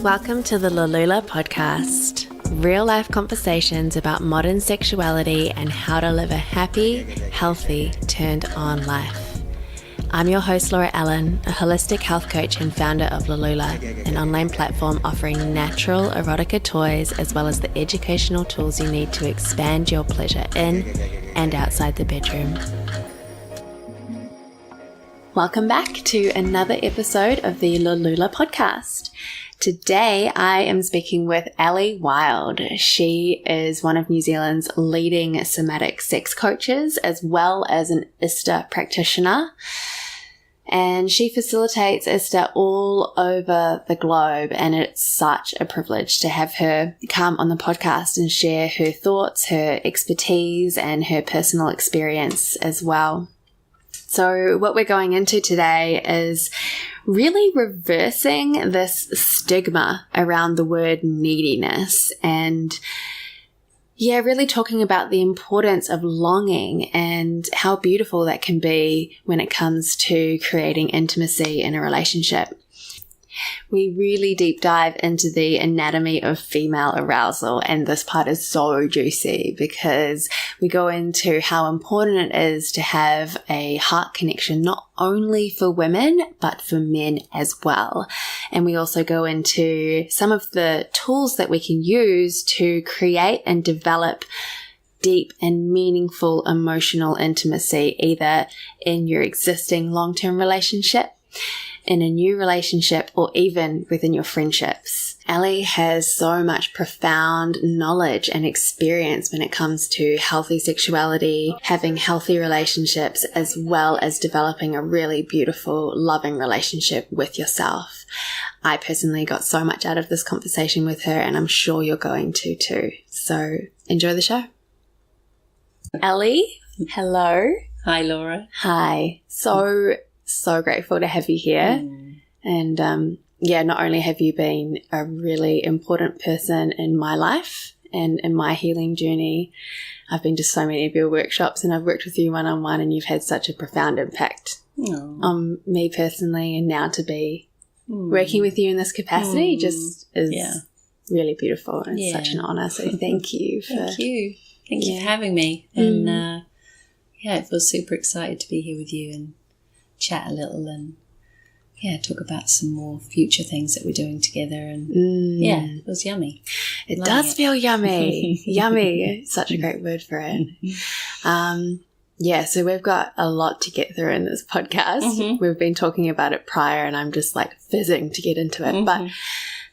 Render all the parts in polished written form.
Welcome to the Lalulah podcast. Real life conversations about modern sexuality and how to live a happy, healthy, turned on life. I'm your host, Laura Allen, a holistic health coach and founder of Lalulah, an online platform offering natural erotica toys as well as the educational tools you need to expand your pleasure in and outside the bedroom. Welcome back to another episode of the Lalulah podcast. Today I am speaking with Ellie Wild. She is one of New Zealand's leading somatic sex coaches as well as an ISTA practitioner. And she facilitates ISTA all over the globe, and it's such a privilege to have her come on the podcast and share her thoughts, her expertise, and her personal experience as well. So what we're going into today is really reversing this stigma around the word neediness and really talking about the importance of longing and how beautiful that can be when it comes to creating intimacy in a relationship. We really deep dive into the anatomy of female arousal, and this part is so juicy because we go into how important it is to have a heart connection not only for women but for men as well. And we also go into some of the tools that we can use to create and develop deep and meaningful emotional intimacy, either in your existing long-term relationship, in a new relationship, or even within your friendships. Ellie has so much profound knowledge and experience when it comes to healthy sexuality, having healthy relationships, as well as developing a really beautiful, loving relationship with yourself. I personally got so much out of this conversation with her, and I'm sure you're going to too. So enjoy the show. Ellie, hello. Hi, Laura. Hi. So grateful to have you here. And not only have you been a really important person in my life and in my healing journey, I've been to so many of your workshops and I've worked with you one-on-one, and you've had such a profound impact on me personally, and now to be working with you in this capacity just is really beautiful, and it's such an honor. So thank you. Thank you for having me. And it feels super excited to be here with you and chat a little and talk about some more future things that we're doing together, and it was yummy. It does feel yummy. Yummy, such a great word for it. So we've got a lot to get through in this podcast. We've been talking about it prior and I'm just like fizzing to get into it. But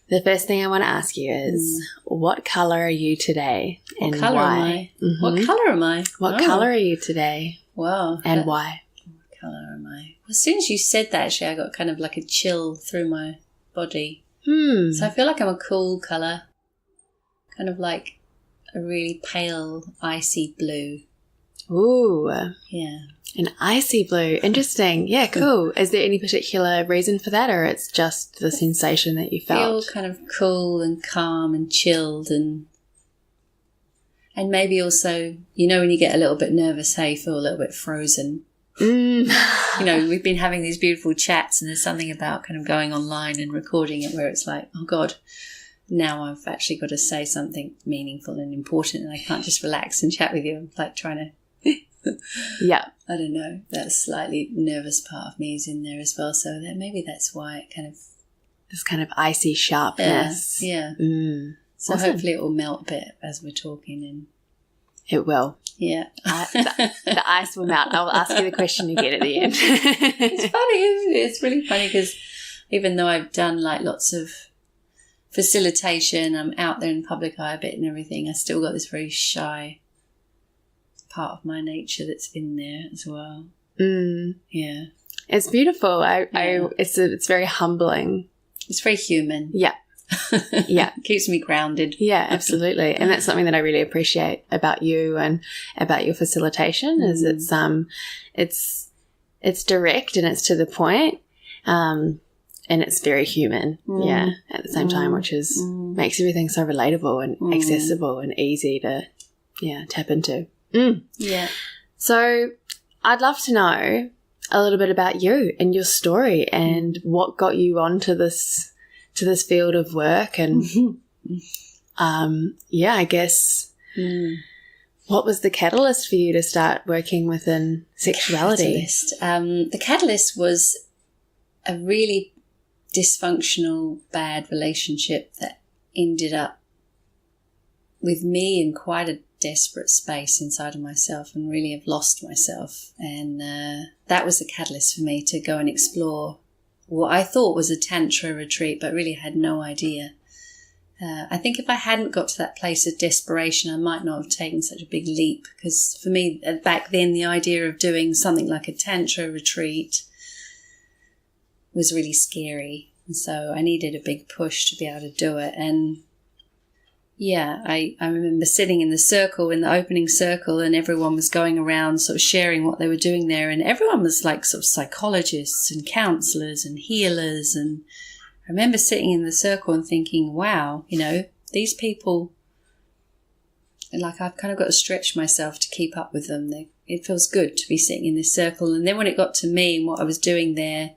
the first thing I want to ask you is, what color are you today, and what color why? Am I? What color am I? What color are you today? Wow. And why? Colour am I? Well, as soon as you said that, actually, I got kind of like a chill through my body. So I feel like I'm a cool colour, kind of like a really pale, icy blue. Ooh. Yeah. An icy blue. Interesting. Yeah, cool. Is there any particular reason for that, or it's just the sensation that you felt? I feel kind of cool and calm and chilled, and maybe also, when you get a little bit nervous, you feel a little bit frozen. We've been having these beautiful chats, and there's something about kind of going online and recording it where it's like, oh God, now I've actually got to say something meaningful and important, and I can't just relax and chat with you. I'm like trying to I don't know, that slightly nervous part of me is in there as well, so that maybe that's why it kind of this kind of icy sharpness. So awesome. Hopefully it will melt a bit as we're talking, and it will. Yeah. The ice will melt. I'll ask you the question again at the end. It's funny, isn't it? It's really funny because even though I've done like lots of facilitation, I'm out there in public eye a bit and everything, I still got this very shy part of my nature that's in there as well. Yeah. It's beautiful. It's very humbling. It's very human. Yeah. Yeah. Keeps me grounded. Yeah, absolutely. And that's something that I really appreciate about you and about your facilitation is it's direct and it's to the point, and it's very human. Yeah, at the same time, which is makes everything so relatable and accessible and easy to tap into. Yeah. So I'd love to know a little bit about you and your story and what got you onto this to this field of work. And I guess what was the catalyst for you to start working within sexuality? The catalyst was a really dysfunctional, bad relationship that ended up with me in quite a desperate space inside of myself, and really have lost myself. And that was the catalyst for me to go and explore what I thought was a tantra retreat, but really had no idea. I think if I hadn't got to that place of desperation, I might not have taken such a big leap, because for me back then the idea of doing something like a tantra retreat was really scary, and so I needed a big push to be able to do it. And I remember sitting in the opening circle, and everyone was going around sort of sharing what they were doing there, and everyone was like sort of psychologists and counsellors and healers. And I remember sitting in the circle and thinking, wow, these people, like, I've kind of got to stretch myself to keep up with them. It feels good to be sitting in this circle. And then when it got to me and what I was doing there,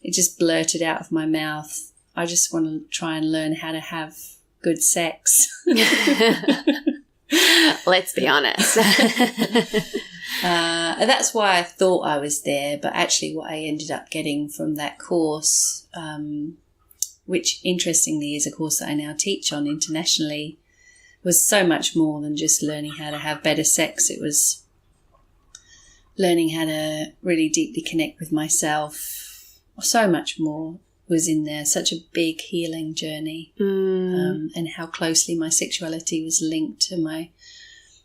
it just blurted out of my mouth, I just want to try and learn how to have good sex. Let's be honest. That's why I thought I was there, but actually what I ended up getting from that course, which interestingly is a course that I now teach on internationally, was so much more than just learning how to have better sex. It was learning how to really deeply connect with myself. So much more was in there, such a big healing journey, and how closely my sexuality was linked to my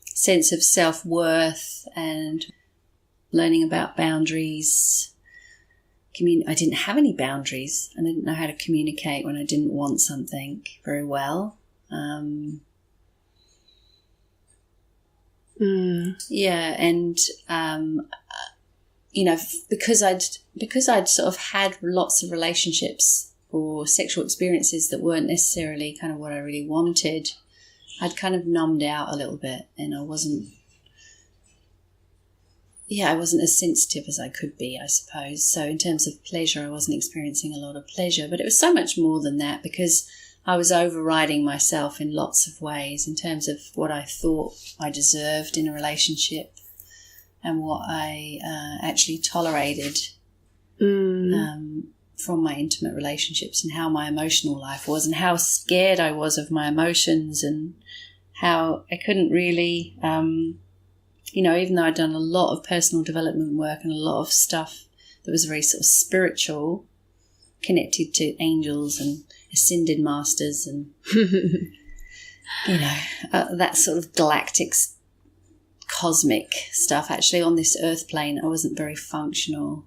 sense of self-worth, and learning about boundaries. I didn't have any boundaries, and I didn't know how to communicate when I didn't want something very well. Because I'd sort of had lots of relationships or sexual experiences that weren't necessarily kind of what I really wanted, I'd kind of numbed out a little bit, and I wasn't as sensitive as I could be, I suppose. So in terms of pleasure, I wasn't experiencing a lot of pleasure, but it was so much more than that, because I was overriding myself in lots of ways in terms of what I thought I deserved in a relationship, and what I actually tolerated from my intimate relationships, and how my emotional life was, and how scared I was of my emotions, and how I couldn't really, even though I'd done a lot of personal development work and a lot of stuff that was very sort of spiritual, connected to angels and ascended masters and, that sort of galactic cosmic stuff. Actually, on this earth plane, I wasn't very functional.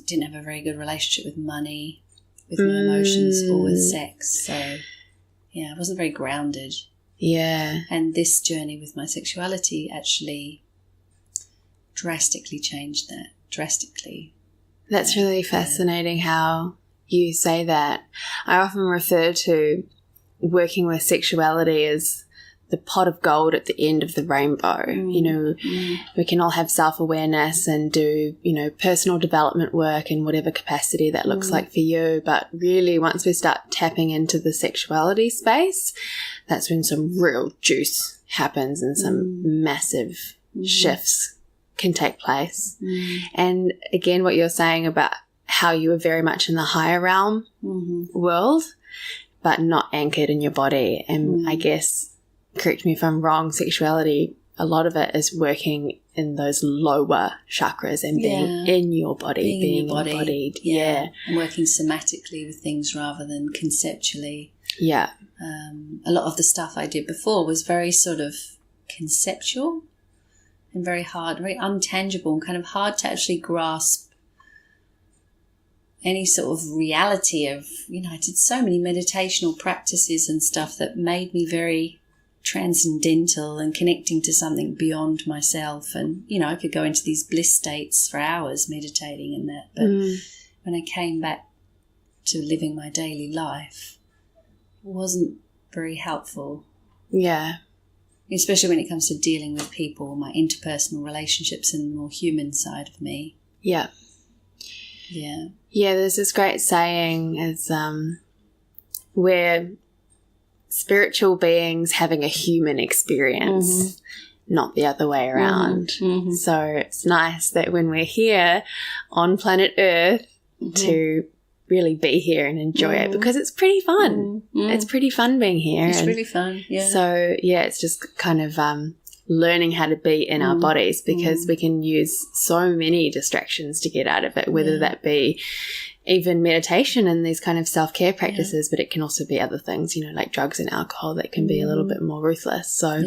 Didn't have a very good relationship with money, with my emotions, or with sex. So, I wasn't very grounded. Yeah. And this journey with my sexuality actually drastically changed that. Drastically. That's really fascinating how you say that. I often refer to working with sexuality as the pot of gold at the end of the rainbow. We can all have self-awareness and do, personal development work in whatever capacity that looks like for you. But really, once we start tapping into the sexuality space, that's when some real juice happens and some massive shifts can take place. And again, what you're saying about how you were very much in the higher realm world, but not anchored in your body. And I guess, correct me if I'm wrong, sexuality, a lot of it is working in those lower chakras and being in your body, being embodied. Yeah. And working somatically with things rather than conceptually. Yeah. A lot of the stuff I did before was very sort of conceptual and very hard, very untangible, and kind of hard to actually grasp any sort of reality of, I did so many meditational practices and stuff that made me very transcendental and connecting to something beyond myself. And, I could go into these bliss states for hours meditating and that. But when I came back to living my daily life, it wasn't very helpful. Yeah. Especially when it comes to dealing with people, my interpersonal relationships and the more human side of me. Yeah. Yeah. Yeah, there's this great saying is we're spiritual beings having a human experience, not the other way around. So it's nice that when we're here on planet Earth to really be here and enjoy it, because it's pretty fun. It's pretty fun being here. It's really fun, yeah. So, yeah, it's just kind of learning how to be in our bodies, because we can use so many distractions to get out of it, whether that be even meditation and these kind of self-care practices, but it can also be other things, you know, like drugs and alcohol that can be a little bit more ruthless. So,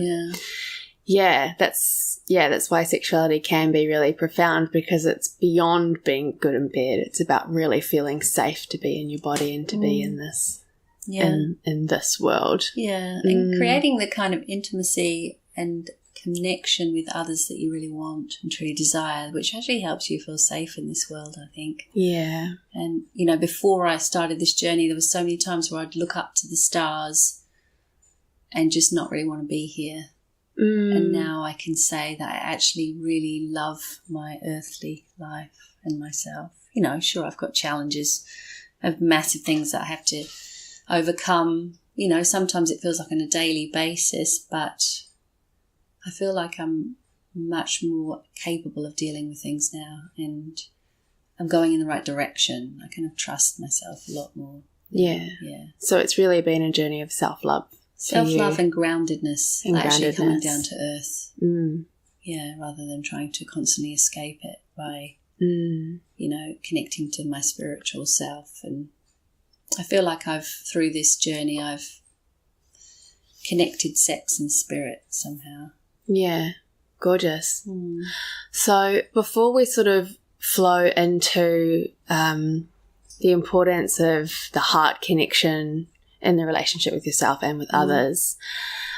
that's why sexuality can be really profound, because it's beyond being good in bed. It's about really feeling safe to be in your body and to be in this in this world. Yeah, and creating the kind of intimacy and connection with others that you really want and truly desire, which actually helps you feel safe in this world, I think. Yeah. And, you know, before I started this journey, there were so many times where I'd look up to the stars and just not really want to be here. And now I can say that I actually really love my earthly life and myself. You know, sure, I've got challenges of massive things that I have to overcome. You know, sometimes it feels like on a daily basis, but I feel like I'm much more capable of dealing with things now, and I'm going in the right direction. I kind of trust myself a lot more. Yeah. Yeah. So it's really been a journey of self-love. Self-love and groundedness, actually coming down to earth. Yeah, rather than trying to constantly escape it by, you know, connecting to my spiritual self. And I feel like through this journey, I've connected sex and spirit somehow. Yeah, gorgeous. So before we sort of flow into the importance of the heart connection in the relationship with yourself and with others,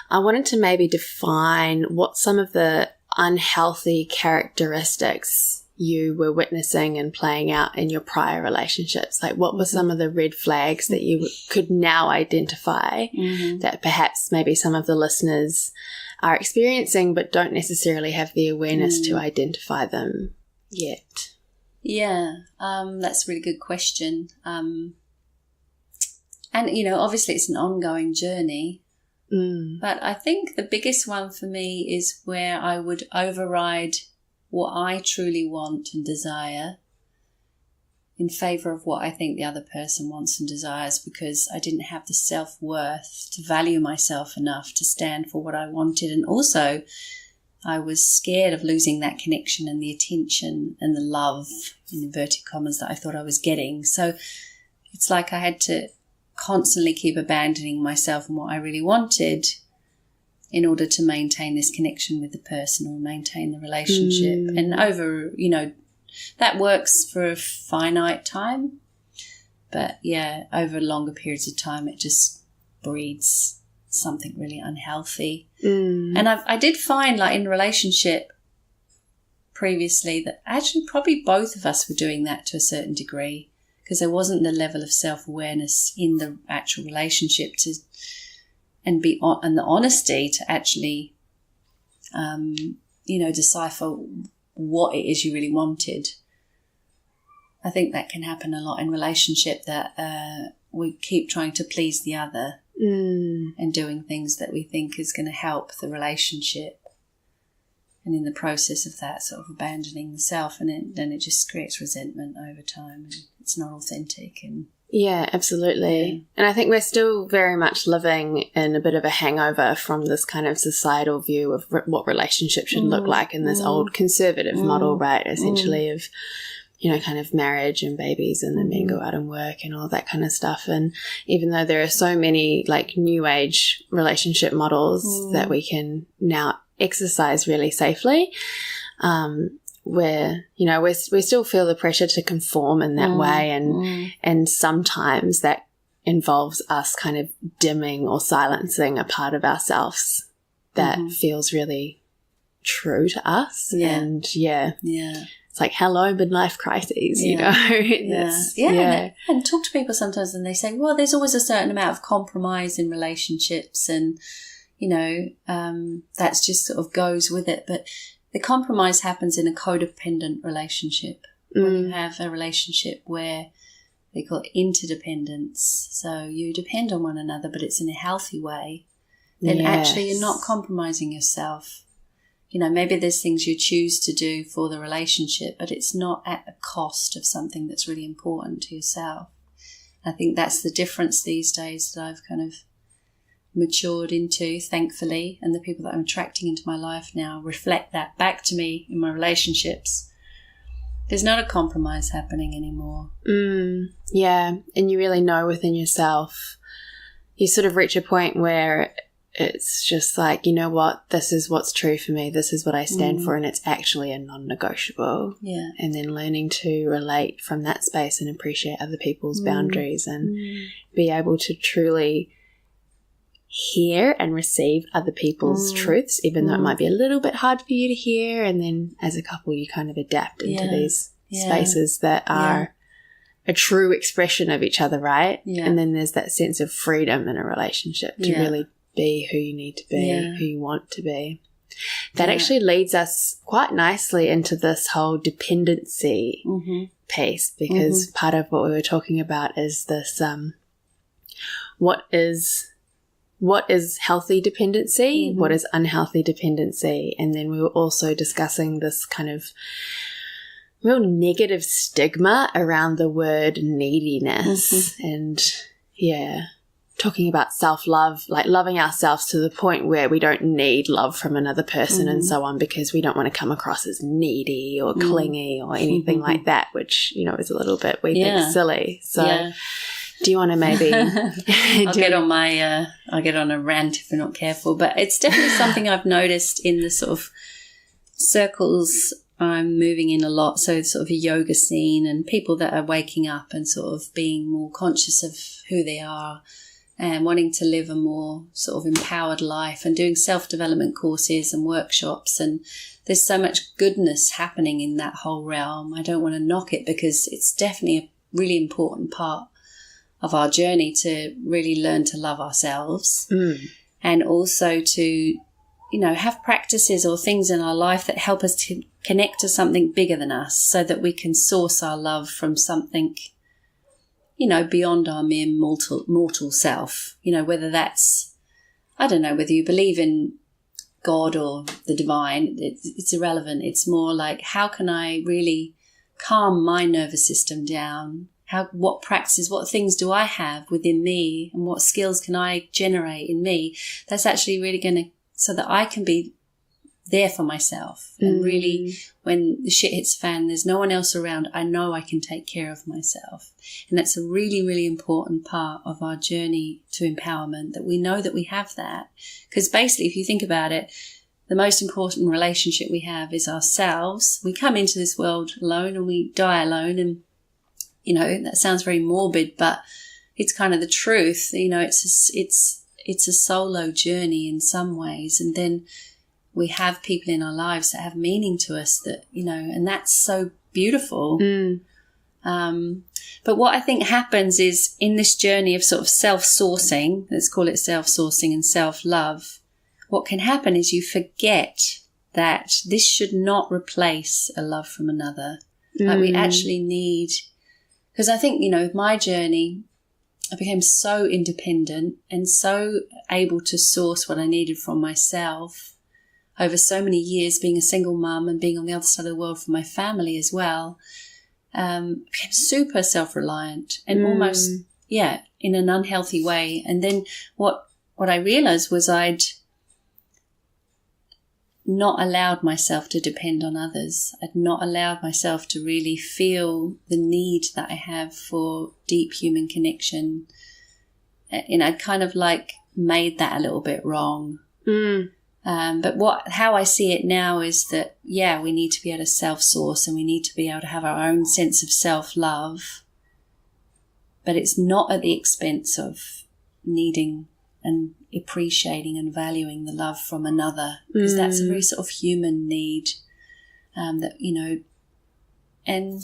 I wanted to maybe define what some of the unhealthy characteristics you were witnessing and playing out in your prior relationships. Like, what were some of the red flags that you could now identify that perhaps maybe some of the listeners are experiencing but don't necessarily have the awareness to identify them yet? Yeah, that's a really good question. And, you know, obviously it's an ongoing journey, but I think the biggest one for me is where I would override what I truly want and desire in favour of what I think the other person wants and desires, because I didn't have the self-worth to value myself enough to stand for what I wanted. And also I was scared of losing that connection and the attention and the love, in inverted commas, that I thought I was getting. So it's like I had to constantly keep abandoning myself and what I really wanted in order to maintain this connection with the person or maintain the relationship. And over, you know, that works for a finite time, but yeah, over longer periods of time, it just breeds something really unhealthy. And I did find, like, in a relationship previously, that actually probably both of us were doing that to a certain degree, because there wasn't the level of self-awareness in the actual relationship and the honesty to actually, you know, decipher what it is you really wanted. I think that can happen a lot in relationship, that we keep trying to please the other and doing things that we think is going to help the relationship. And in the process of that, sort of abandoning the self, and then it just creates resentment over time, and it's not authentic. And yeah, absolutely. Yeah. And I think we're still very much living in a bit of a hangover from this kind of societal view of what relationships should look like in this old conservative model, right? Essentially of, you know, kind of marriage and babies and then men go out and work and all that kind of stuff. And even though there are so many, like, new age relationship models that we can now exercise really safely, where, you know, we still feel the pressure to conform in that way, and sometimes that involves us kind of dimming or silencing a part of ourselves that feels really true to us. And it's like, hello, midlife crises, you know. And talk to people sometimes and they say, well, there's always a certain amount of compromise in relationships, and, you know, that's just sort of goes with it. But the compromise happens in a codependent relationship. When you have a relationship where they call it interdependence. So you depend on one another, but it's in a healthy way. Then actually you're not compromising yourself. You know, maybe there's things you choose to do for the relationship, but it's not at the cost of something that's really important to yourself. I think that's the difference these days that I've kind of matured into, thankfully, and the people that I'm attracting into my life now reflect that back to me in my relationships. There's not a compromise happening anymore. Yeah, and you really know within yourself, you sort of reach a point where it's just like, you know what, this is what's true for me, this is what I stand for, and it's actually a non-negotiable. Yeah. And then learning to relate from that space and appreciate other people's boundaries and be able to truly hear and receive other people's truths, even though it might be a little bit hard for you to hear. And then as a couple, you kind of adapt into these spaces that are a true expression of each other, right? Yeah. And then there's that sense of freedom in a relationship to really be who you need to be, who you want to be. That actually leads us quite nicely into this whole dependency piece, because part of what we were talking about is this what is healthy dependency, what is unhealthy dependency, and then we were also discussing this kind of real negative stigma around the word neediness and talking about self-love, like loving ourselves to the point where we don't need love from another person and so on, because we don't want to come across as needy or clingy or anything like that, which, you know, is a little bit, we think, silly. So do you want to maybe I'll get on a rant if we're not careful, but it's definitely something I've noticed in the sort of circles I'm moving in a lot. So sort of a yoga scene and people that are waking up and sort of being more conscious of who they are and wanting to live a more sort of empowered life and doing self-development courses and workshops. And there's so much goodness happening in that whole realm. I don't want to knock it, because it's definitely a really important part of our journey to really learn to love ourselves and also to, you know, have practices or things in our life that help us to connect to something bigger than us, so that we can source our love from something, you know, beyond our mere mortal self. You know, whether that's, I don't know, whether you believe in God or the divine, it's irrelevant. It's more like, how can I really calm my nervous system down? What practices, what things do I have within me, and what skills can I generate in me that's actually really going to, so that I can be there for myself. And really, when the shit hits the fan, there's no one else around, I know I can take care of myself. And that's a really, really important part of our journey to empowerment, that we know that we have that. Because basically, if you think about it, the most important relationship we have is ourselves. We come into this world alone and we die alone, and you know, that sounds very morbid, but it's kind of the truth. You know, it's a solo journey in some ways. And then we have people in our lives that have meaning to us, that, you know, and that's so beautiful. But what I think happens is, in this journey of sort of self-sourcing, let's call it self-sourcing and self-love, what can happen is you forget that this should not replace a love from another. Like, we actually need, because I think, you know, with my journey, I became so independent and so able to source what I needed from myself over so many years, being a single mum and being on the other side of the world for my family as well. Became super self-reliant and almost, in an unhealthy way. And then what I realized was I'd not allowed myself to depend on others. I'd not allowed myself to really feel the need that I have for deep human connection. You know, I'd kind of like made that a little bit wrong. But how I see it now is that, we need to be able to self-source, and we need to be able to have our own sense of self-love. But it's not at the expense of needing and appreciating and valuing the love from another, because that's a very sort of human need, that, you know. And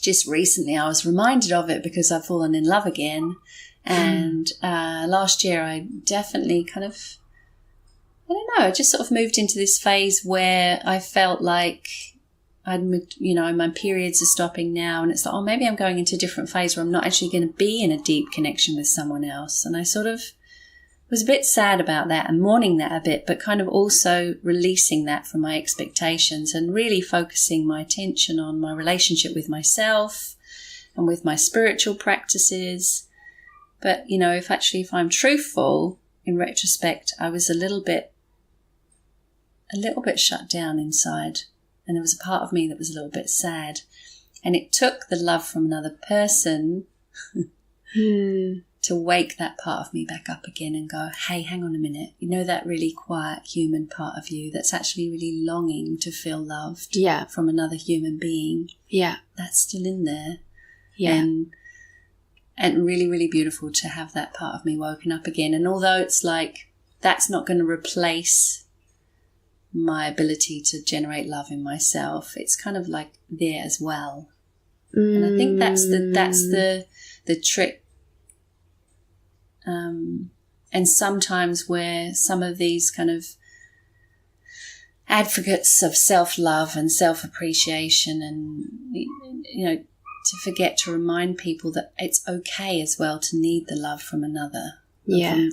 just recently I was reminded of it because I've fallen in love again. And last year I definitely kind of, I don't know, I just sort of moved into this phase where I felt like my periods are stopping now, and it's like, oh, maybe I'm going into a different phase where I'm not actually going to be in a deep connection with someone else. And I sort of was a bit sad about that and mourning that a bit, but kind of also releasing that from my expectations and really focusing my attention on my relationship with myself and with my spiritual practices. But, if I'm truthful, in retrospect, I was a little bit shut down inside. And there was a part of me that was a little bit sad. And it took the love from another person to wake that part of me back up again and go, hey, hang on a minute. That really quiet human part of you that's actually really longing to feel loved from another human being. Yeah. That's still in there. Yeah. And really, really beautiful to have that part of me woken up again. And although it's like that's not going to replace my ability to generate love in myself, it's kind of like there as well. And I think that's the trick. And sometimes where some of these kind of advocates of self-love and self-appreciation and, to forget to remind people that it's okay as well to need the love from another.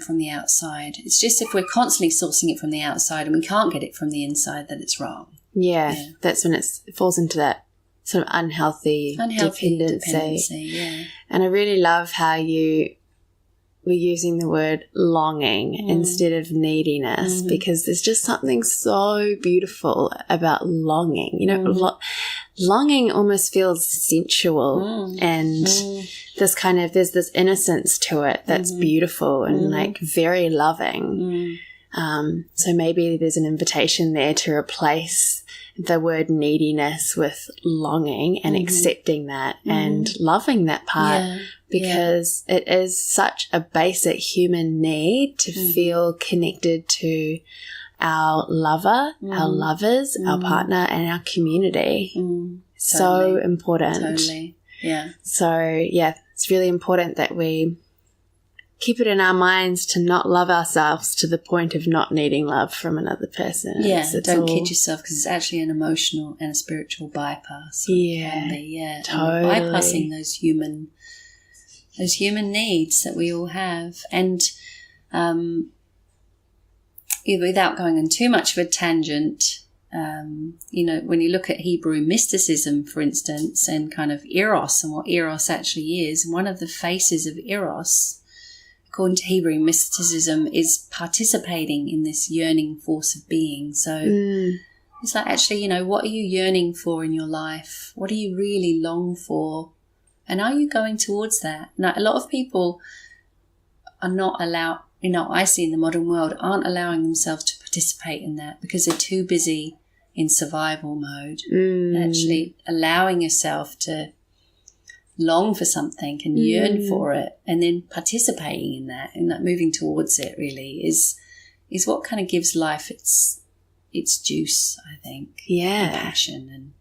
From the outside. It's just if we're constantly sourcing it from the outside and we can't get it from the inside, that it's wrong. Yeah. That's when it falls into that sort of unhealthy dependency. Yeah. And I really love how you were using the word longing instead of neediness, because there's just something so beautiful about longing. Longing almost feels sensual and there's this innocence to it that's beautiful and like very loving. So maybe there's an invitation there to replace the word neediness with longing and accepting that and loving that part, because it is such a basic human need to feel connected to our lover, our lovers, our partner, and our community. So important. Totally. Yeah. So, it's really important that we keep it in our minds to not love ourselves to the point of not needing love from another person. Yeah, don't kid yourself, because it's actually an emotional and a spiritual bypass. Totally. Bypassing those human needs that we all have. And without going on too much of a tangent, when you look at Hebrew mysticism, for instance, and kind of Eros and what Eros actually is, one of the faces of Eros, according to Hebrew mysticism, is participating in this yearning force of being. So it's like, actually, what are you yearning for in your life? What do you really long for? And are you going towards that? Now, a lot of people are not allowed, I see in the modern world, aren't allowing themselves to participate in that because they're too busy in survival mode. Actually allowing yourself to long for something and yearn for it, and then participating in that and like moving towards it really is what kind of gives life its juice, I think. And passion and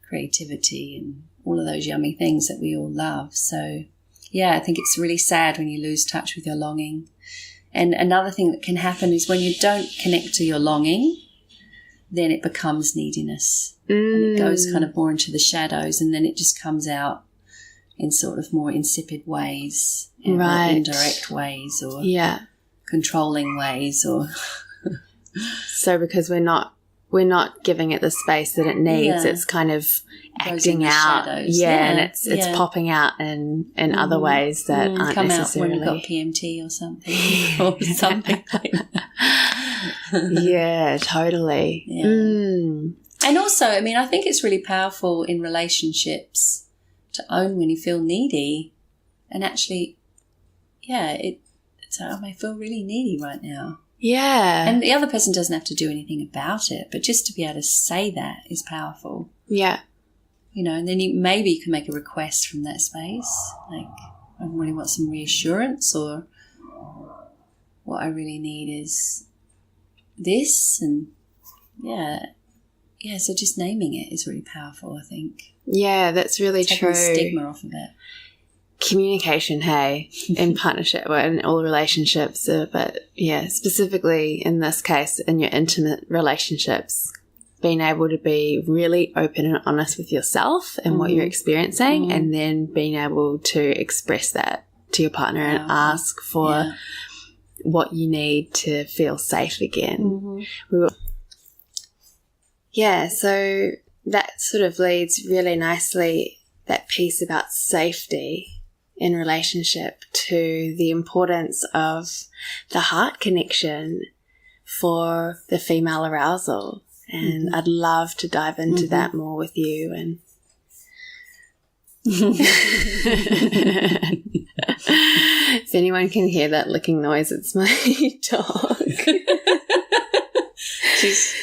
creativity and all of those yummy things that we all love. So I think it's really sad when you lose touch with your longing. And another thing that can happen is when you don't connect to your longing, then it becomes neediness. And it goes kind of more into the shadows, and then it just comes out in sort of more insipid ways, or indirect ways, or controlling ways, or so because we're not giving it the space that it needs, it's kind of acting out, and it's popping out in other ways that aren't come necessarily. Out when you've got PMT or something, or something like that. Totally. And also, I think it's really powerful in relationships to own when you feel needy, and actually, I may feel really needy right now. Yeah. And the other person doesn't have to do anything about it, but just to be able to say that is powerful. Yeah. And then you can make a request from that space, like, I really want some reassurance, or what I really need is this, and so just naming it is really powerful, I think. Yeah, that's really Taking true. the stigma off of it. Communication, in partnership or in all relationships, but specifically in this case, in your intimate relationships, being able to be really open and honest with yourself and what you're experiencing, and then being able to express that to your partner and ask for what you need to feel safe again. So that sort of leads really nicely, that piece about safety in relationship, to the importance of the heart connection for the female arousal. And I'd love to dive into that more with you. And if anyone can hear that licking noise, it's my dog.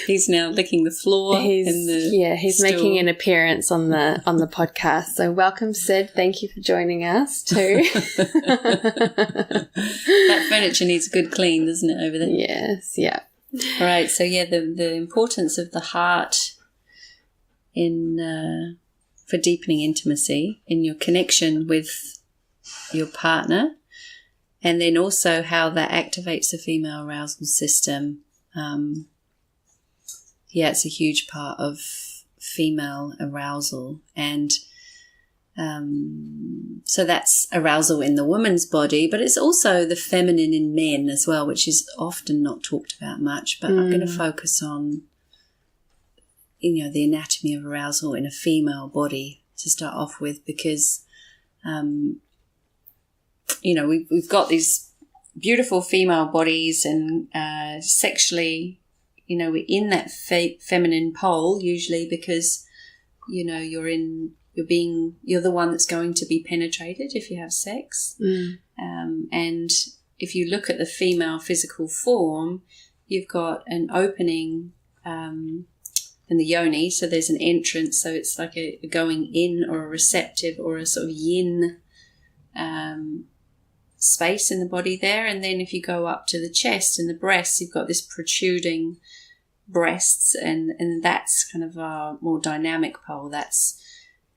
He's now licking the floor. He's stool. making an appearance on the podcast. So welcome, Sid. Thank you for joining us too. That furniture needs a good clean, doesn't it, over there? Yes, yeah. All right. So the importance of the heart for deepening intimacy in your connection with your partner, and then also how that activates the female arousal system. It's a huge part of female arousal. And so that's arousal in the woman's body, but it's also the feminine in men as well, which is often not talked about much. But I'm going to focus on, the anatomy of arousal in a female body to start off with, because, we've got these beautiful female bodies, and sexually, we're in that feminine pole usually because, you're the one that's going to be penetrated if you have sex. And if you look at the female physical form, you've got an opening in the yoni, so there's an entrance, so it's like a going in or a receptive or a sort of yin space in the body there. And then if you go up to the chest and the breasts, you've got this protruding breasts, and that's kind of our more dynamic pole. That's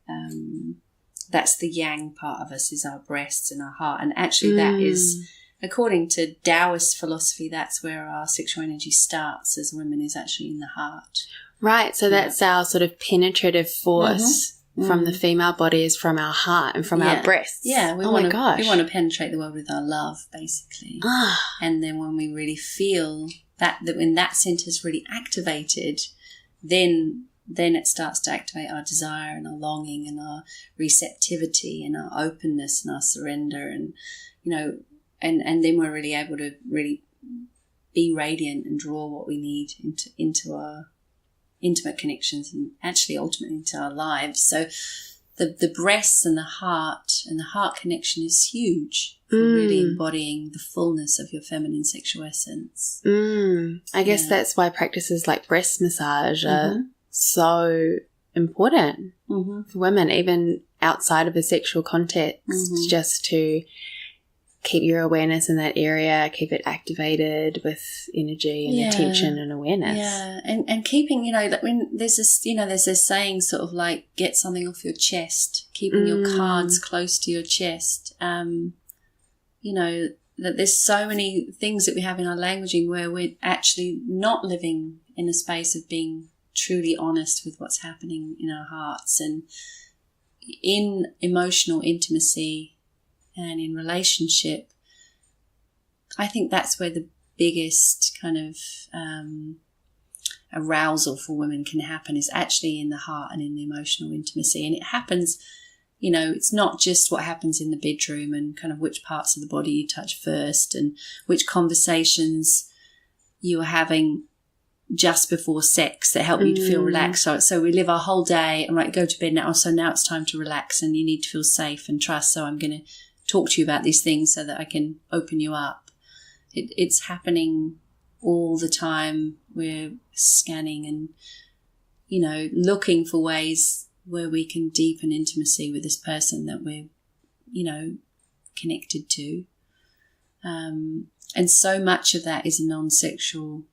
the yang part of us, is our breasts and our heart. And actually that is, according to Taoist philosophy, that's where our sexual energy starts as women, is actually in the heart. Right. So that's our sort of penetrative force from the female body, is from our heart and from our breasts. Yeah. We want to penetrate the world with our love, basically. And then when we really feel that when that center is really activated, then it starts to activate our desire and our longing and our receptivity and our openness and our surrender, and and then we're really able to really be radiant and draw what we need into our intimate connections, and actually ultimately into our lives. So the breasts and the heart connection is huge for really embodying the fullness of your feminine sexual essence. I guess that's why practices like breast massage are so important for women, even outside of a sexual context, just to keep your awareness in that area, keep it activated with energy and attention and awareness. Yeah, and keeping, when there's this saying sort of like, get something off your chest, keeping your cards close to your chest. That there's so many things that we have in our languaging where we're actually not living in a space of being truly honest with what's happening in our hearts. And in emotional intimacy and in relationship, I think that's where the biggest kind of arousal for women can happen, is actually in the heart and in the emotional intimacy. And it happens, it's not just what happens in the bedroom and kind of which parts of the body you touch first and which conversations you are having just before sex that help you to feel relaxed. So we live our whole day and go to bed now. So now it's time to relax and you need to feel safe and trust. So I'm going to talk to you about these things so that I can open you up. It's happening all the time. We're scanning and, looking for ways where we can deepen intimacy with this person that we're, connected to. And so much of that is non-sexual.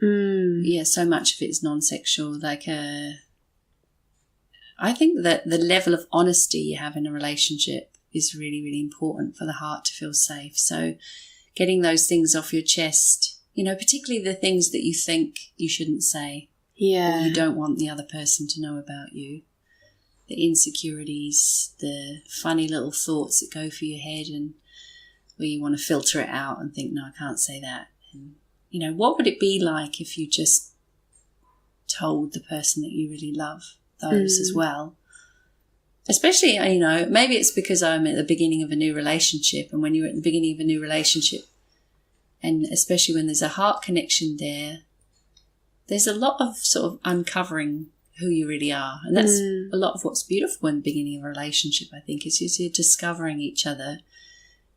So much of it is non-sexual. I think that the level of honesty you have in a relationship is really, really important for the heart to feel safe. So getting those things off your chest, particularly the things that you think you shouldn't say. Yeah. Or you don't want the other person to know about you. The insecurities, the funny little thoughts that go through your head and where you want to filter it out and think, no, I can't say that. And, you know, what would it be like if you just told the person that you really love those as well? Especially, you know, maybe it's because I'm at the beginning of a new relationship, and when you're at the beginning of a new relationship, and especially when there's a heart connection there's a lot of sort of uncovering who you really are. And that's a lot of what's beautiful in the beginning of a relationship, I think, is you're discovering each other.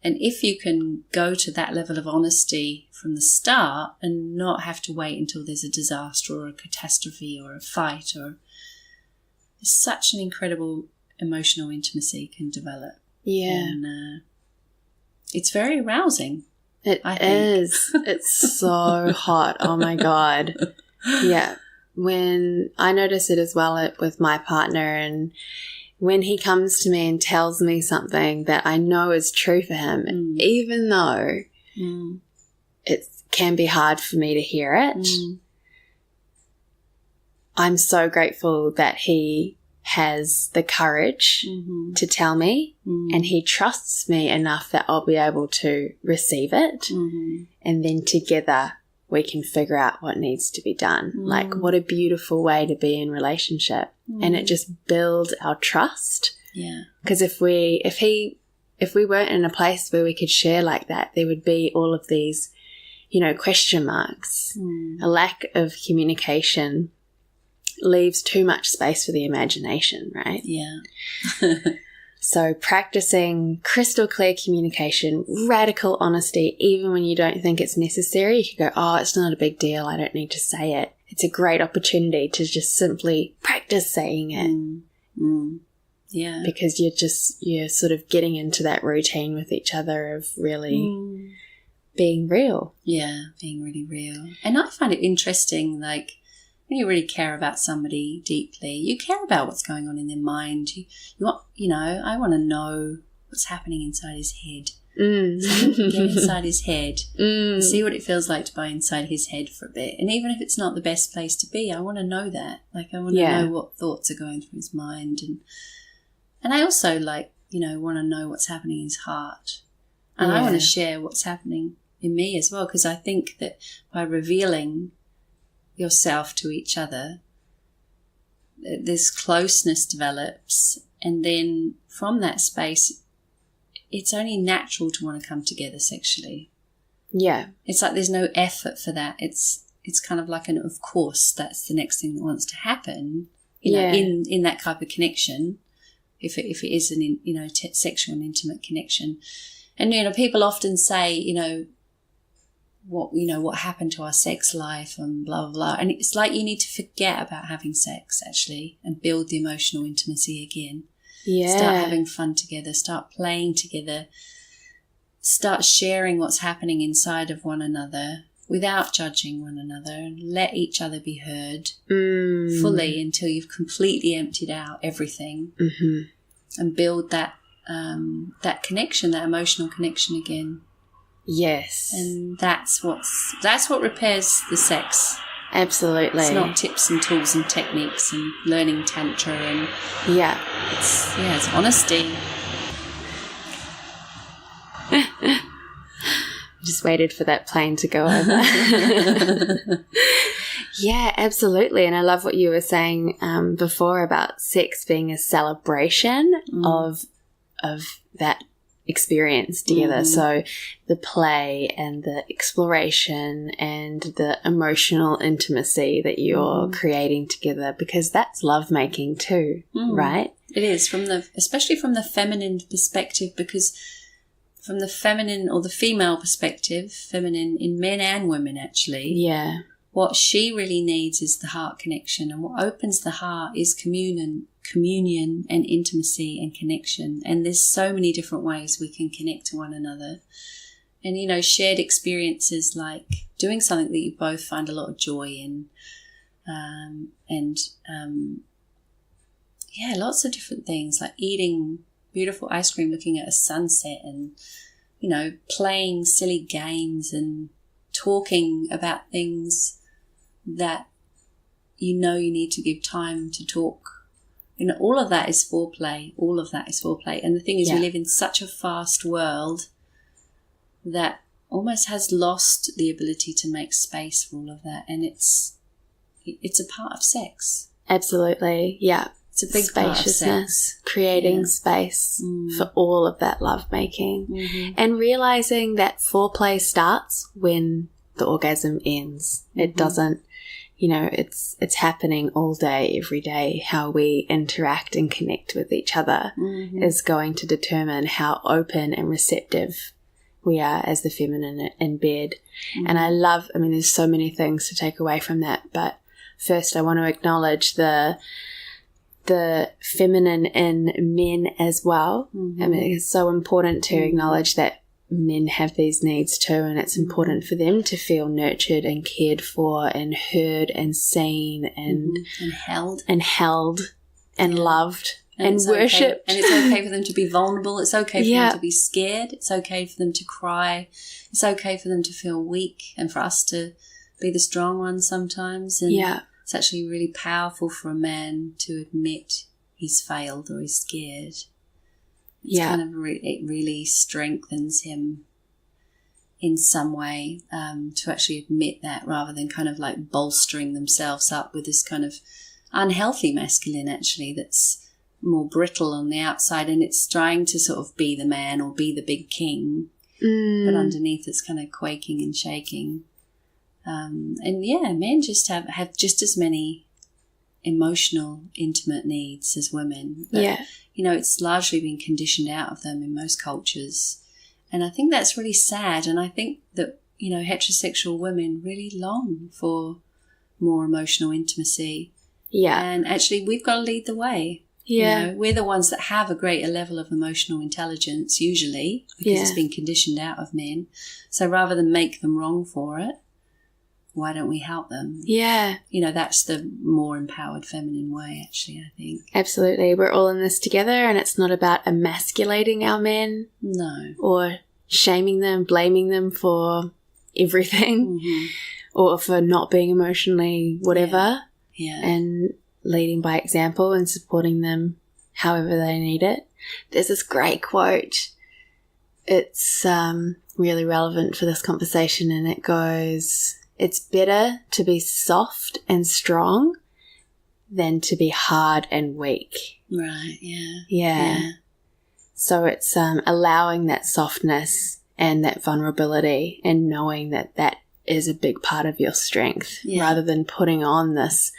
And if you can go to that level of honesty from the start and not have to wait until there's a disaster or a catastrophe or a fight, or such an incredible emotional intimacy can develop. Yeah. And it's very arousing. It is. It's so hot. Oh my God. Yeah. When I notice it as well with my partner, and when he comes to me and tells me something that I know is true for him, even though it can be hard for me to hear it, I'm so grateful that he has the courage to tell me, and he trusts me enough that I'll be able to receive it, and then together we can figure out what needs to be done. Like, what a beautiful way to be in relationship. And it just builds our trust. Yeah. Because if we weren't in a place where we could share like that, there would be all of these, you know, question marks. A lack of communication leaves too much space for the imagination, right? Yeah. So practicing crystal clear communication, radical honesty, even when you don't think it's necessary, you can go, oh, it's not a big deal, I don't need to say it. It's a great opportunity to just simply practice saying it. Yeah. Because you're sort of getting into that routine with each other of really being real. Yeah, being really real. And I find it interesting, like, when you really care about somebody deeply, you care about what's going on in their mind. You want, you know, I want to know what's happening inside his head. So I can get inside his head and see what it feels like to be inside his head for a bit. And even if it's not the best place to be, I want to know that. Like, I want to know what thoughts are going through his mind. And I also, like, you know, want to know what's happening in his heart. And I want to share what's happening in me as well, because I think that by revealing yourself to each other, this closeness develops, and then from that space it's only natural to want to come together sexually. Yeah, it's like there's no effort for that. It's kind of like of course that's the next thing that wants to happen, you know, in that type of connection, if it is an sexual and intimate connection. And you know, people often say, what happened to our sex life and blah, blah, blah. And it's like you need to forget about having sex, actually, and build the emotional intimacy again. Yeah. Start having fun together. Start playing together. Start sharing what's happening inside of one another without judging one another, and let each other be heard fully until you've completely emptied out everything and build that connection, that emotional connection again. Yes. And that's what repairs the sex. Absolutely. It's not tips and tools and techniques and learning tantra and it's honesty. Just waited for that plane to go over. Yeah, absolutely. And I love what you were saying before about sex being a celebration of that experience together. So the play and the exploration and the emotional intimacy that you're creating together, because that's lovemaking too, right? It is, especially from the feminine perspective, because from the feminine or the female perspective, feminine in men and women actually. Yeah. What she really needs is the heart connection, and what opens the heart is communion and intimacy and connection. And there's so many different ways we can connect to one another. And, shared experiences like doing something that you both find a lot of joy in, lots of different things like eating beautiful ice cream, looking at a sunset, and, playing silly games and talking about things that you need to give time to talk. All of that is foreplay. And the thing is, we live in such a fast world that almost has lost the ability to make space for all of that. And it's a part of sex. Absolutely. Yeah. It's a big part of sex. Creating space for all of that lovemaking, and realizing that foreplay starts when the orgasm ends. It doesn't, it's happening all day, every day. How we interact and connect with each other is going to determine how open and receptive we are as the feminine in bed. And there's so many things to take away from that, but first I want to acknowledge the feminine in men as well. It's so important to acknowledge that men have these needs too, and it's important for them to feel nurtured and cared for and heard and seen and held and loved and worshipped. Okay. And it's okay for them to be vulnerable. It's okay for them to be scared. It's okay for them to cry. It's okay for them to feel weak, and for us to be the strong ones sometimes. And it's actually really powerful for a man to admit he's failed or he's scared. It really strengthens him in some way, to actually admit that, rather than kind of like bolstering themselves up with this kind of unhealthy masculine, actually, that's more brittle on the outside, and it's trying to sort of be the man or be the big king, but underneath it's kind of quaking and shaking. Men just have just as many emotional, intimate needs as women. But, it's largely been conditioned out of them in most cultures. And I think that's really sad. And I think that, heterosexual women really long for more emotional intimacy. Yeah. And actually, we've got to lead the way. Yeah. We're the ones that have a greater level of emotional intelligence, usually, because it's been conditioned out of men. So rather than make them wrong for it, why don't we help them? Yeah. That's the more empowered feminine way, actually, I think. Absolutely. We're all in this together, and it's not about emasculating our men. No. Or shaming them, blaming them for everything, or for not being emotionally whatever. Yeah. And leading by example and supporting them however they need it. There's this great quote. It's really relevant for this conversation, and it goes, "It's better to be soft and strong than to be hard and weak." Right, yeah. Yeah. So it's allowing that softness and that vulnerability, and knowing that that is a big part of your strength, rather than putting on this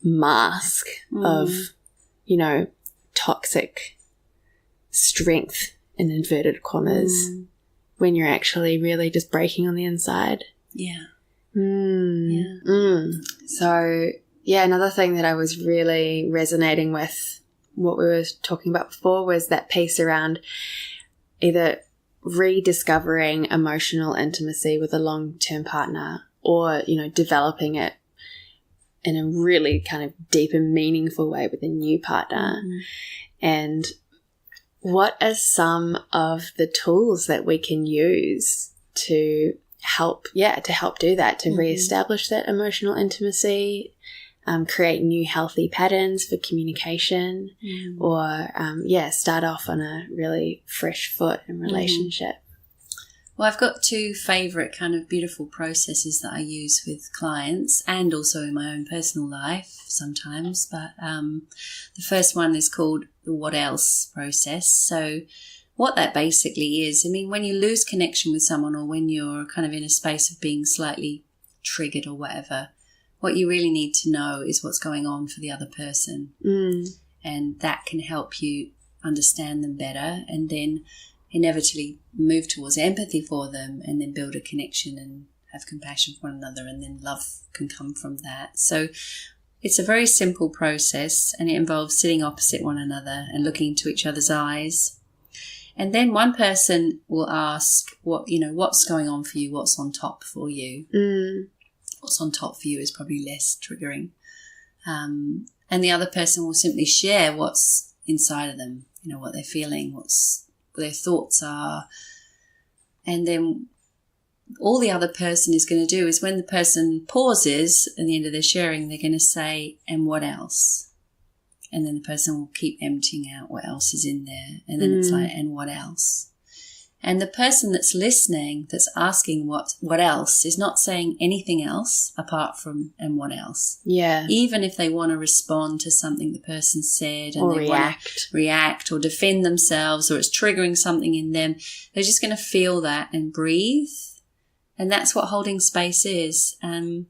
mask of, toxic strength in inverted commas, when you're actually really just breaking on the inside. Yeah. So, another thing that I was really resonating with what we were talking about before was that piece around either rediscovering emotional intimacy with a long-term partner, or, developing it in a really kind of deep and meaningful way with a new partner. And what are some of the tools that we can use to help do that, to reestablish that emotional intimacy, create new healthy patterns for communication, or start off on a really fresh foot in relationship? Well, I've got two favourite kind of beautiful processes that I use with clients, and also in my own personal life sometimes. But the first one is called the what else process. So what that basically is, when you lose connection with someone, or when you're kind of in a space of being slightly triggered or whatever, what you really need to know is what's going on for the other person. And that can help you understand them better, and then inevitably move towards empathy for them, and then build a connection and have compassion for one another, and then love can come from that. So it's a very simple process, and it involves sitting opposite one another and looking into each other's eyes. And then one person will ask, what's going on for you? What's on top for you? What's on top for you is probably less triggering. And the other person will simply share what's inside of them, what they're feeling, what their thoughts are. And then all the other person is going to do is when the person pauses at the end of their sharing, they're going to say, and what else? And then the person will keep emptying out what else is in there. And then it's like, and what else? And the person that's listening, that's asking what else, is not saying anything else apart from and what else. Yeah. Even if they want to respond to something the person said and or they want to react or defend themselves or it's triggering something in them, they're just going to feel that and breathe. And that's what holding space is. And,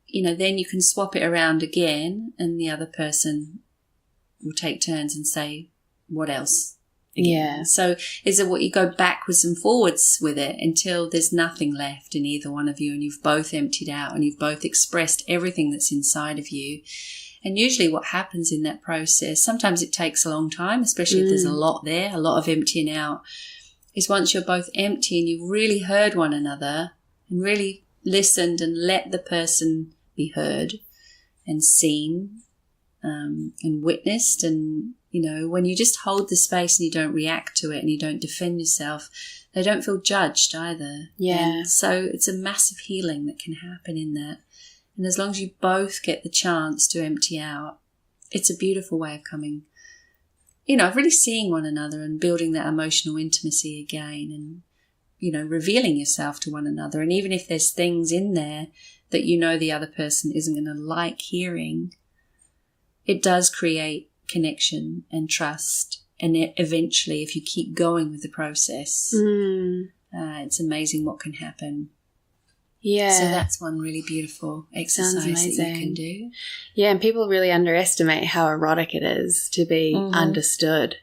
you know, then you can swap it around again and the other person will take turns and say, what else? Again. Yeah. So is it what you go backwards and forwards with it until there's nothing left in either one of you and you've both emptied out and you've both expressed everything that's inside of you. And usually what happens in that process, sometimes it takes a long time, especially if there's a lot there, a lot of emptying out, is once you're both empty and you've really heard one another and really listened and let the person be heard and seen and witnessed. And, you know, when you just hold the space and you don't react to it and you don't defend yourself, they don't feel judged either. Yeah. And so it's a massive healing that can happen in that. And as long as you both get the chance to empty out, it's a beautiful way of coming, you know, really seeing one another and building that emotional intimacy again and, you know, revealing yourself to one another. And even if there's things in there that you know the other person isn't going to like hearing, it does create connection and trust. And eventually, if you keep going with the process, it's amazing what can happen. Yeah. So that's one really beautiful exercise that you can do. Yeah, and people really underestimate how erotic it is to be understood,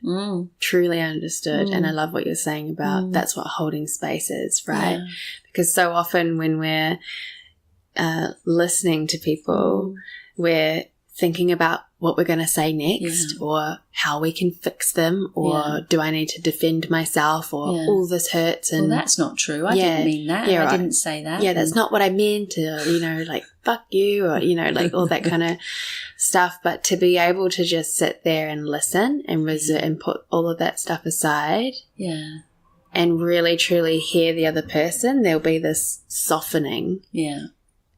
truly understood. And I love what you're saying about that's what holding space is, right? Yeah. Because so often when we're listening to people, we're thinking about what we're going to say next or how we can fix them or do I need to defend myself or all this hurts. And well, that's not true. I didn't mean that. I didn't say that. Yeah, that's not what I meant, or, you know, like, fuck you, or, you know, like all that kind of stuff. But to be able to just sit there and listen and and put all of that stuff aside and really truly hear the other person, there'll be this softening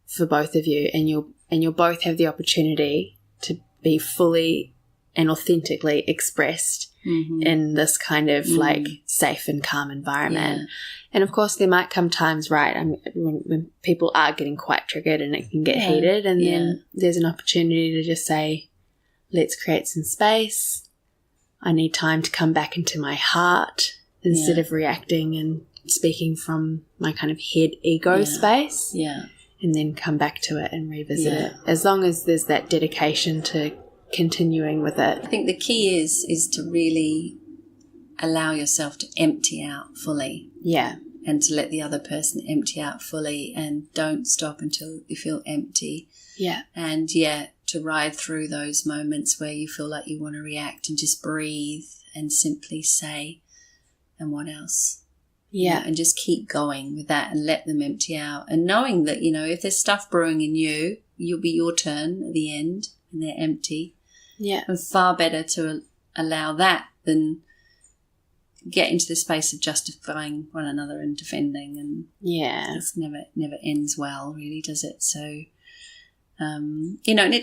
for both of you, and you'll both have the opportunity to be fully and authentically expressed in this kind of like safe and calm environment. And of course there might come times, right, when people are getting quite triggered and it can get heated, and then there's an opportunity to just say, let's create some space. I need time to come back into my heart instead of reacting and speaking from my kind of head ego space. And then come back to it and revisit it, as long as there's that dedication to continuing with it. I think the key is to really allow yourself to empty out fully. Yeah. And to let the other person empty out fully, and don't stop until you feel empty. Yeah. And to ride through those moments where you feel like you want to react and just breathe and simply say, and what else? Yeah, and just keep going with that and let them empty out. And knowing that, you know, if there's stuff brewing in you, you'll be your turn at the end and they're empty. Yeah. And far better to allow that than get into the space of justifying one another and defending. And it's never ends well, really, does it? So, you know, and you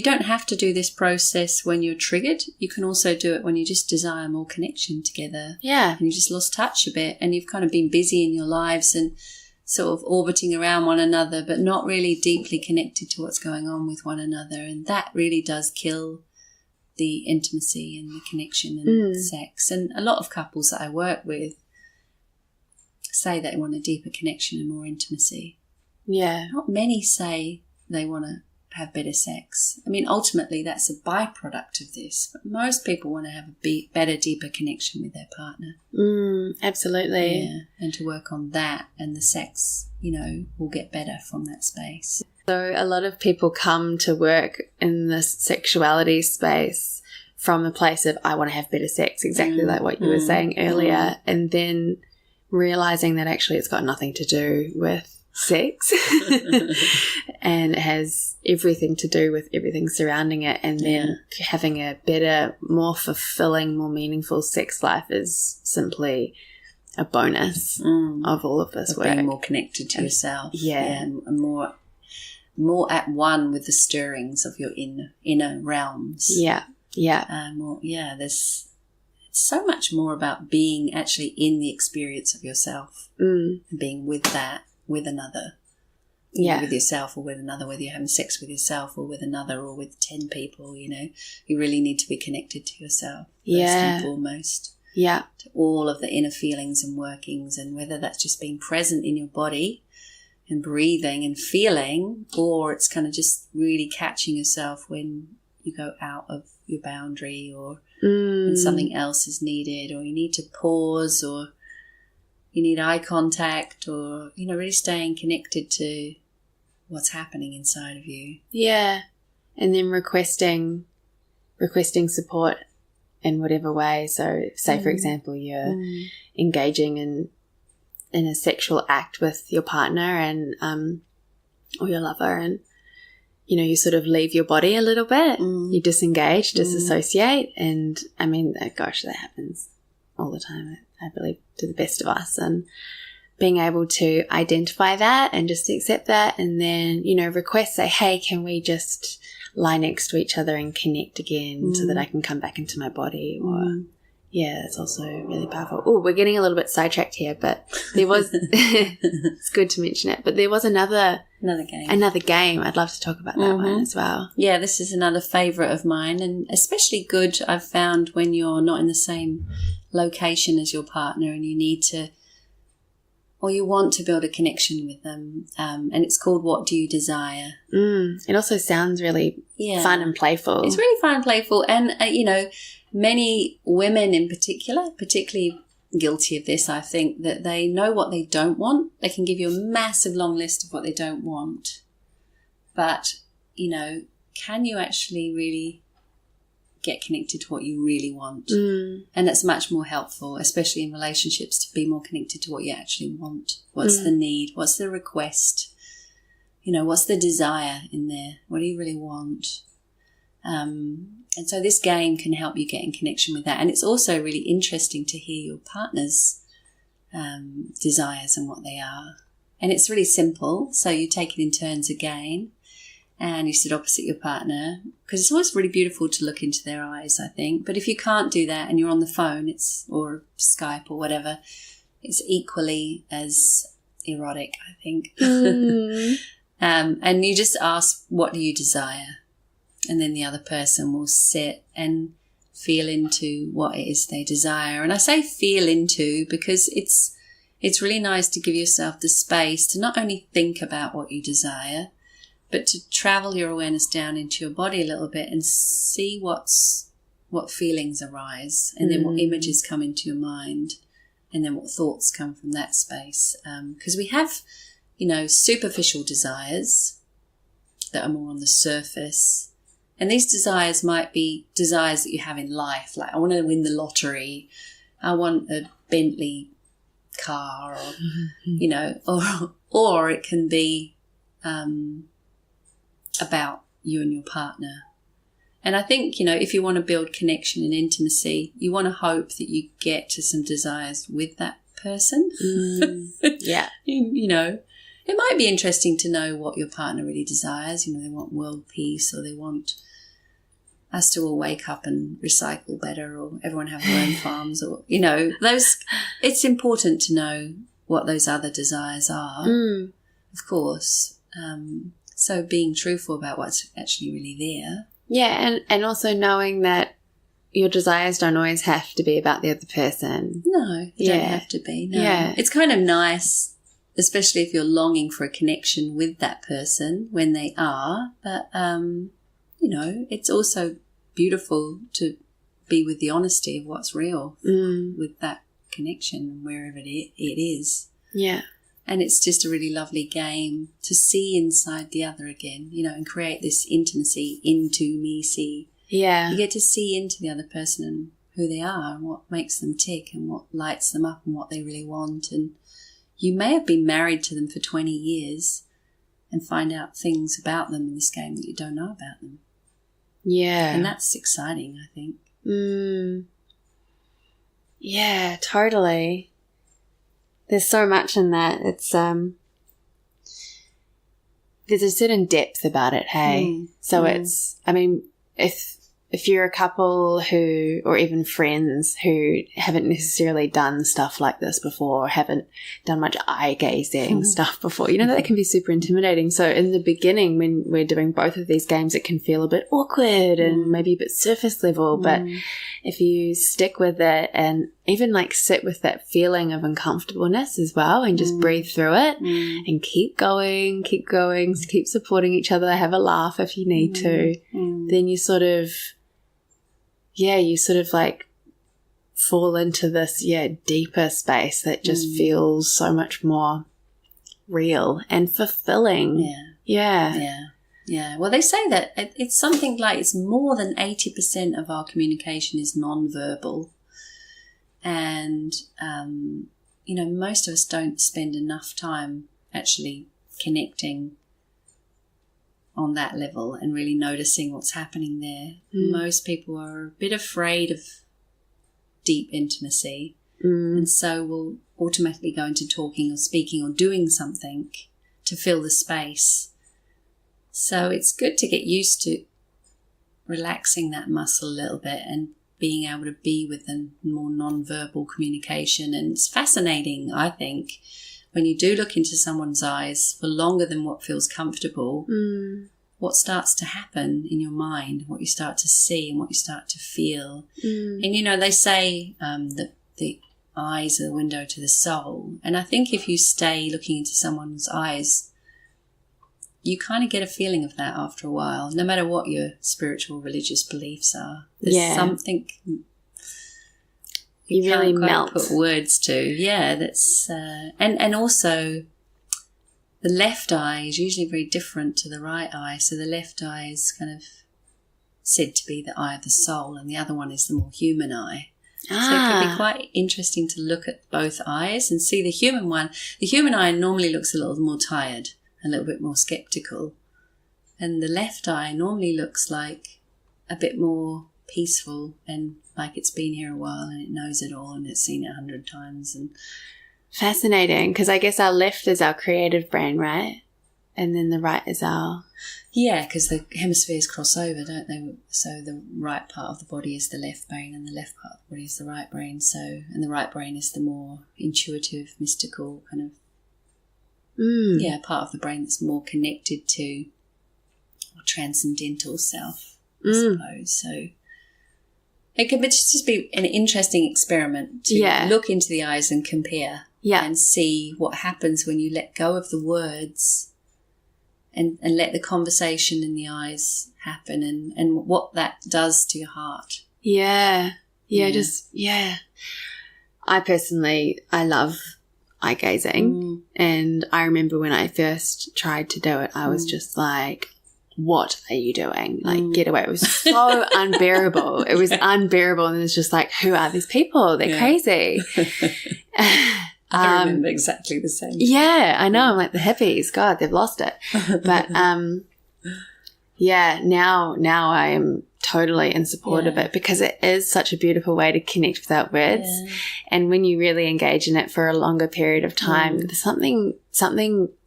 don't have to do this process when you're triggered. You can also do it when you just desire more connection together. Yeah. And you just lost touch a bit and you've kind of been busy in your lives and sort of orbiting around one another, but not really deeply connected to what's going on with one another. And that really does kill the intimacy and the connection and sex. And a lot of couples that I work with say they want a deeper connection and more intimacy. Yeah. Not many say they want to have better sex. I mean, ultimately, that's a byproduct of this. But most people want to have a better, deeper connection with their partner. Absolutely. Yeah, and to work on that, and the sex, you know, will get better from that space. So a lot of people come to work in this sexuality space from a place of, I want to have better sex, exactly like what you were saying earlier, and then realizing that actually it's got nothing to do with sex and it has everything to do with everything surrounding it, and then having a better, more fulfilling, more meaningful sex life is simply a bonus of all of this work. Being more connected to yourself. Yeah. And more at one with the stirrings of your inner realms. Yeah. Yeah. There's so much more about being actually in the experience of yourself and being with that, with another. With yourself or with another, whether you're having sex with yourself or with another or with 10 people, you really need to be connected to yourself first and foremost. Yeah. To all of the inner feelings and workings, and whether that's just being present in your body and breathing and feeling, or it's kind of just really catching yourself when you go out of your boundary, or when something else is needed, or you need to pause, or you need eye contact, or, really staying connected to what's happening inside of you. Yeah. And then requesting support in whatever way. So say, for example, you're engaging in a sexual act with your partner and or your lover, and you sort of leave your body a little bit. You disengage, disassociate, and I mean, gosh, that happens all the time, I believe, to the best of us. And being able to identify that and just accept that, and then, request, say, hey, can we just lie next to each other and connect again so that I can come back into my body? Or it's also really powerful. Oh, we're getting a little bit sidetracked here, but there was it's good to mention it, but there was another game. I'd love to talk about that one as well. Yeah, this is another favorite of mine, and especially good, I've found, when you're not in the same location as your partner and you need to, or you want to build a connection with them, and it's called What Do You Desire? It also sounds really fun and playful. It's really fun and playful, and many women in particular, particularly guilty of this, I think, that they know what they don't want. They can give you a massive long list of what they don't want, but can you actually really get connected to what you really want? And it's much more helpful, especially in relationships, to be more connected to what you actually want. What's the need? What's the request? What's the desire in there? What do you really want? And so this game can help you get in connection with that. And it's also really interesting to hear your partner's desires and what they are. And it's really simple. So you take it in turns again, and you sit opposite your partner, because it's always really beautiful to look into their eyes, I think. But if you can't do that and you're on the phone, or Skype or whatever, it's equally as erotic, I think. And you just ask, what do you desire? And then the other person will sit and feel into what it is they desire. And I say feel into because it's really nice to give yourself the space to not only think about what you desire, but to travel your awareness down into your body a little bit and see what feelings arise, and then what images come into your mind, and then what thoughts come from that space. Because we have, superficial desires that are more on the surface. And these desires might be desires that you have in life, like I want to win the lottery, I want a Bentley car, or or it can be about you and your partner. And I think, if you want to build connection and intimacy, you want to hope that you get to some desires with that person. Yeah. It might be interesting to know what your partner really desires. They want world peace, or they want us to all wake up and recycle better, or everyone have their own farms, or, those. It's important to know what those other desires are, of course. So being truthful about what's actually really there. Yeah, and also knowing that your desires don't always have to be about the other person. No, they don't have to be. No. Yeah. It's kind of nice, especially if you're longing for a connection with that person when they are. But, it's also beautiful to be with the honesty of what's real with that connection, wherever it is. Yeah. And it's just a really lovely game to see inside the other again, and create this intimacy into me see. Yeah. You get to see into the other person and who they are and what makes them tick and what lights them up and what they really want. And you may have been married to them for 20 years and find out things about them in this game that you don't know about them. Yeah. And that's exciting, I think. Yeah, totally. There's so much in that. It's there's a certain depth about it, hey? So it's, I mean, if you're a couple who, or even friends who haven't necessarily done stuff like this before, haven't done much eye gazing stuff before, you know, that can be super intimidating. So in the beginning, when we're doing both of these games, it can feel a bit awkward and maybe a bit surface level. But if you stick with it and even like sit with that feeling of uncomfortableness as well and just breathe through it and keep going, keep supporting each other, have a laugh if you need to, then you sort of like fall into this, deeper space that just feels so much more real and fulfilling. Yeah. Well, they say that it's something like it's more than 80% of our communication is non-verbal. And, you know, most of us don't spend enough time actually connecting on that level and really noticing what's happening there. Most people are a bit afraid of deep intimacy and so will automatically go into talking or speaking or doing something to fill the space. So it's good to get used to relaxing that muscle a little bit and being able to be with a more non-verbal communication. And it's fascinating, I think, when you do look into someone's eyes for longer than what feels comfortable, what starts to happen in your mind, what you start to see and what you start to feel. And, you know, they say that the eyes are the window to the soul. And I think if you stay looking into someone's eyes, you kind of get a feeling of that after a while, no matter what your spiritual religious beliefs are. There's something you really melt. Put words to. Yeah, that's and also the left eye is usually very different to the right eye. So the left eye is kind of said to be the eye of the soul, and the other one is the more human eye. So it can be quite interesting to look at both eyes and see the human one. The human eye normally looks a little more tired, a little bit more skeptical. And the left eye normally looks like a bit more peaceful and like it's been here a while and it knows it all and it's seen it 100 times. And fascinating, because I guess our left is our creative brain, right? And then the right is our... Yeah, because the hemispheres cross over, don't they? So the right part of the body is the left brain and the left part of the body is the right brain. So, and the right brain is the more intuitive, mystical kind of part of the brain that's more connected to or transcendental self, I suppose. So it can just be an interesting experiment to look into the eyes and compare and see what happens when you let go of the words and let the conversation in the eyes happen and what that does to your heart. I personally, I love eye gazing. And I remember when I first tried to do it, I was just like, what are you doing? Like, get away. It was so unbearable. It was unbearable. And it's just like, who are these people? They're crazy. I remember exactly the same. Yeah, I know. I'm like the hippies. God, they've lost it. But now I am totally in support of it because it is such a beautiful way to connect without words. Yeah. And when you really engage in it for a longer period of time, something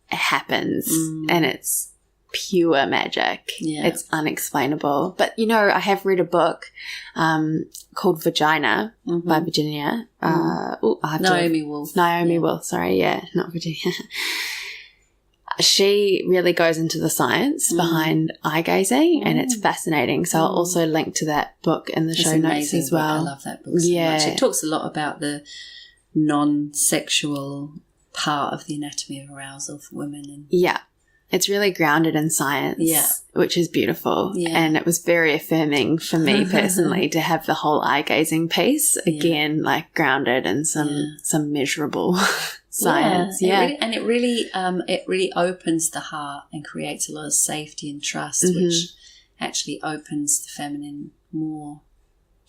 happens and it's pure magic. Yeah. It's unexplainable. But, you know, I have read a book called Vagina by Virginia. Naomi Wolf. Naomi Wolf, sorry. Yeah, not Virginia. She really goes into the science behind eye gazing and it's fascinating. So I'll also link to that book in the show notes as well. Book. I love that book so much. It talks a lot about the non-sexual part of the anatomy of arousal for women. And it's really grounded in science, which is beautiful. Yeah. And it was very affirming for me personally to have the whole eye gazing piece again, like grounded in some measurable science. It really opens the heart and creates a lot of safety and trust, which actually opens the feminine more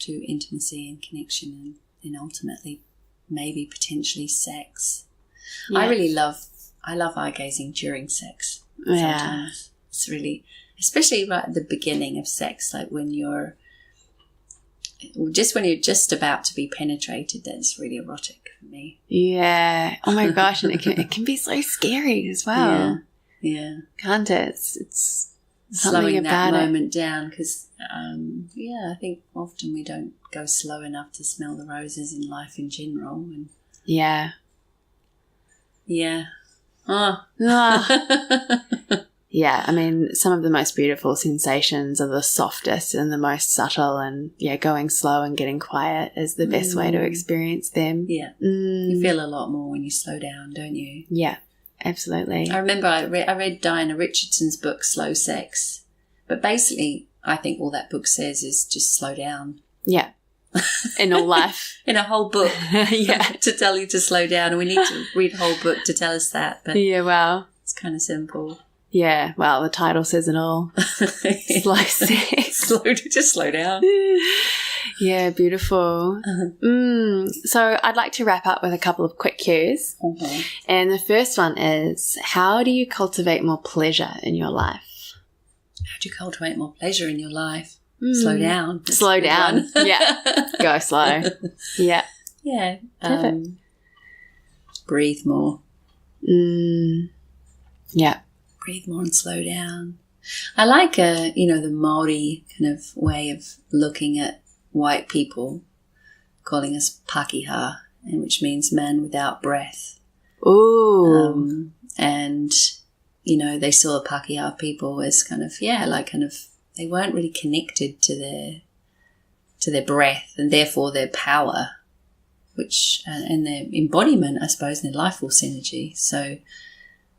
to intimacy and connection and ultimately maybe potentially sex. Yeah. I love eye gazing during sex. Sometimes it's really, especially right at the beginning of sex, like when you're just when you're just about to be penetrated, that's really erotic for me. Yeah. Oh my gosh, and it can be so scary as well. Yeah. Can't it? It's slowing that about moment down, because I think often we don't go slow enough to smell the roses in life in general. And yeah. Oh. Yeah, I mean, some of the most beautiful sensations are the softest and the most subtle, and going slow and getting quiet is the best way to experience them. Yeah. You feel a lot more when you slow down, don't you? Yeah, absolutely. I remember I read Diana Richardson's book, Slow Sex, but basically I think all that book says is just slow down. Yeah. In all life. In a whole book. Yeah. To tell you to slow down, and we need to read a whole book to tell us that. But yeah, well. It's kind of simple. Yeah, well, the title says it all. Slow sex. Just slow down. Yeah, beautiful. So I'd like to wrap up with a couple of quick cues. Okay. And the first one is, how do you cultivate more pleasure in your life? How do you cultivate more pleasure in your life? Slow down. That's slow down. Yeah. Go slow. Yeah. Yeah. Perfect. Breathe more. Yeah. Breathe more and slow down. I like, the Maori kind of way of looking at white people, calling us pakiha, which means man without breath. Ooh. And, they saw pakiha people as they weren't really connected to their breath and therefore their power, and their embodiment, I suppose, and their life force energy. So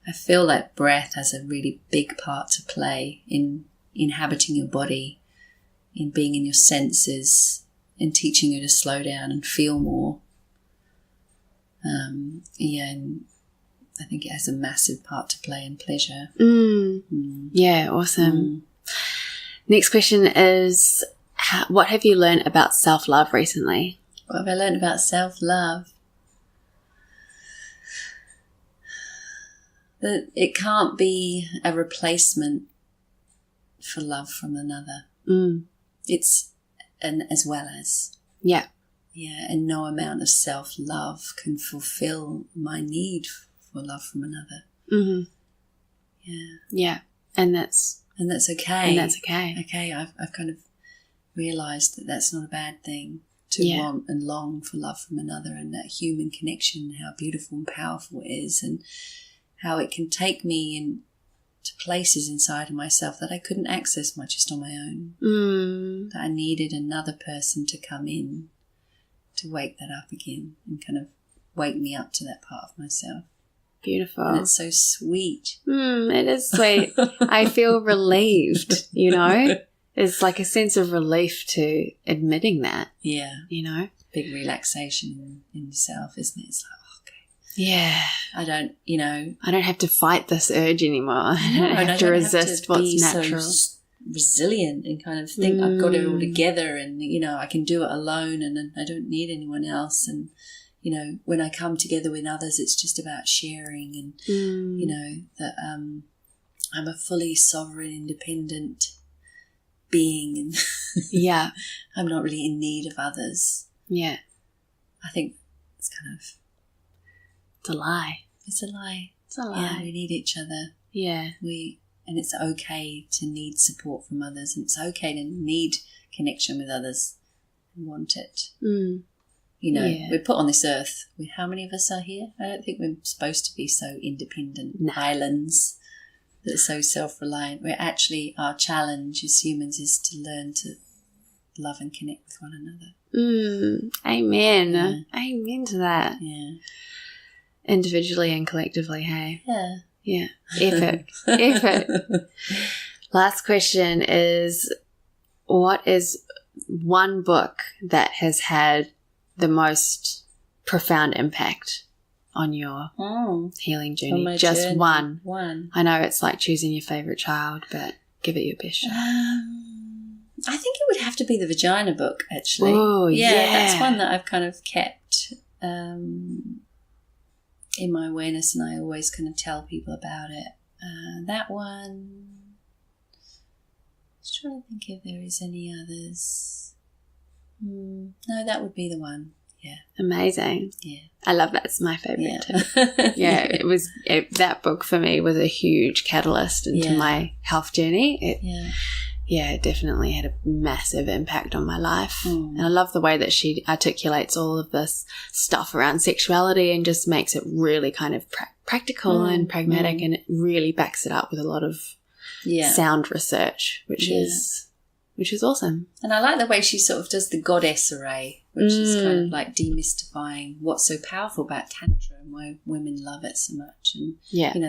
I feel like breath has a really big part to play in inhabiting your body, in being in your senses, and teaching you to slow down and feel more. And I think it has a massive part to play in pleasure. Yeah, awesome. Next question is, what have you learned about self-love recently? What have I learned about self-love? That it can't be a replacement for love from another. It's as well as. Yeah. Yeah, and no amount of self-love can fulfill my need for love from another. Mm-hmm. Yeah. Yeah, and that's okay. And that's okay. Okay, I've kind of realised that that's not a bad thing, to want and long for love from another, and that human connection, how beautiful and powerful it is, and how it can take me into places inside of myself that I couldn't access just on my own. That I needed another person to come in to wake that up again and kind of wake me up to that part of myself. Beautiful. And it's so sweet. It is sweet. I feel relieved, It's like a sense of relief to admitting that. Yeah. Big relaxation in yourself, isn't it? It's like, yeah. I don't have to fight this urge anymore. I don't have to resist what's natural. So resilient and kind of think I've got it all together, and, I can do it alone, and I don't need anyone else. And, when I come together with others, it's just about sharing and, that I'm a fully sovereign, independent being, and yeah, I'm not really in need of others. Yeah. I think it's kind of... It's a lie. It's a lie. It's a lie. Yeah, we need each other. Yeah. And it's okay to need support from others, and it's okay to need connection with others and want it. We're put on this earth with how many of us are here? I don't think we're supposed to be so independent islands that are so self-reliant. We're actually, our challenge as humans is to learn to love and connect with one another. Amen. Yeah. Amen to that. Yeah. Individually and collectively, hey? Yeah. Yeah. Effort. Last question is, what is one book that has had the most profound impact on your healing journey? Just journey. One. I know it's like choosing your favourite child, but give it your best shot. I think it would have to be the Vagina book, actually. Oh, yeah. That's one that I've kind of kept in my awareness, and I always kind of tell people about it. That one, I was trying to think if there is any others. No, that would be the one. Yeah. Amazing. Yeah. I love that. It's my favourite too. Yeah. That book for me was a huge catalyst into my health journey. It definitely had a massive impact on my life. And I love the way that she articulates all of this stuff around sexuality and just makes it really kind of practical and pragmatic, and it really backs it up with a lot of sound research, which is awesome. And I like the way she sort of does the goddess array, which is kind of like demystifying what's so powerful about Tantra and why women love it so much. And,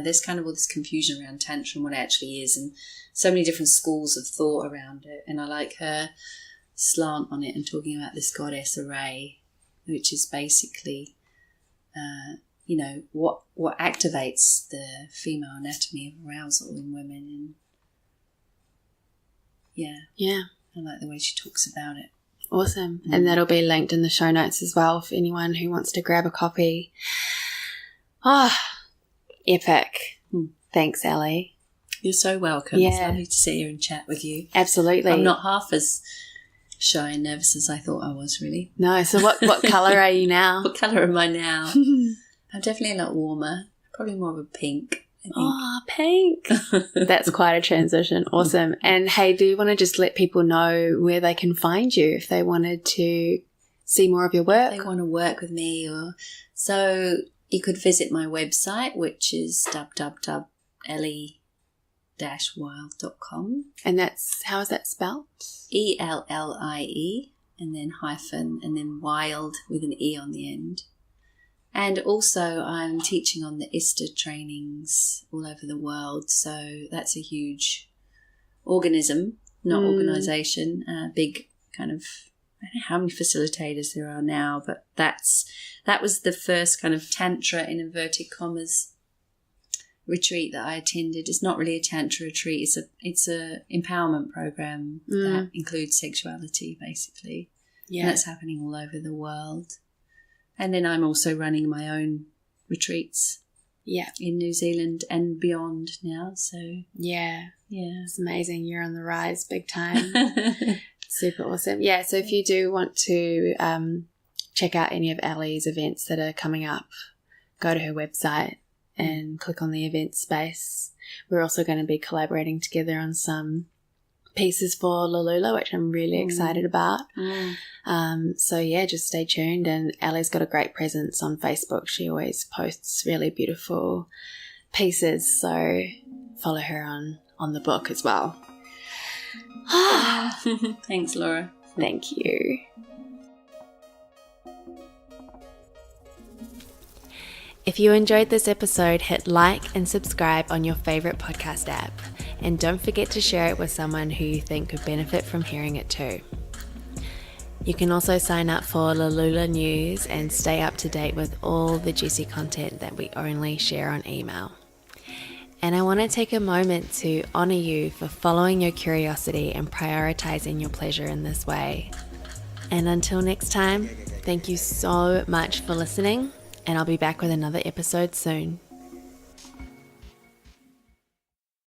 there's kind of all this confusion around Tantra and what it actually is, and so many different schools of thought around it. And I like her slant on it and talking about this goddess array, which is basically, what activates the female anatomy of arousal in women. And I like the way she talks about it. Awesome. And that'll be linked in the show notes as well for anyone who wants to grab a copy. Epic. Thanks, Ellie. You're so welcome. It's lovely to sit here and chat with you. Absolutely. I'm not half as shy and nervous as I thought I was, really. No. So what colour are you now? What colour am I now? I'm definitely a lot warmer. Probably more of a pink. Oh, pink. That's quite a transition. Awesome. And hey, do you want to just let people know where they can find you if they wanted to see more of your work? If they want to work with me, so you could visit my website, which is www.ellie-wild.com. And how is that spelled? ELLIE and then hyphen and then wild with an E on the end. And also I'm teaching on the ISTA trainings all over the world. So that's a huge organism, not organisation, big kind of, I don't know how many facilitators there are now, but that was the first kind of Tantra in inverted commas retreat that I attended. It's not really a Tantra retreat. It's a empowerment program that includes sexuality, basically. Yeah. And that's happening all over the world. And then I'm also running my own retreats in New Zealand and beyond now. So it's amazing. You're on the rise big time. Super awesome. Yeah, so if you do want to check out any of Ellie's events that are coming up, go to her website and click on the event space. We're also going to be collaborating together on some pieces for Lalulah, which I'm really excited about. Just stay tuned. And Ellie's got a great presence on Facebook. She always posts really beautiful pieces, so follow her on the book as well. Thanks, Laura. Thank you. If you enjoyed this episode, hit like and subscribe on your favourite podcast app. And don't forget to share it with someone who you think could benefit from hearing it too. You can also sign up for Lalulah News and stay up to date with all the juicy content that we only share on email. And I want to take a moment to honour you for following your curiosity and prioritising your pleasure in this way. And until next time, thank you so much for listening, and I'll be back with another episode soon.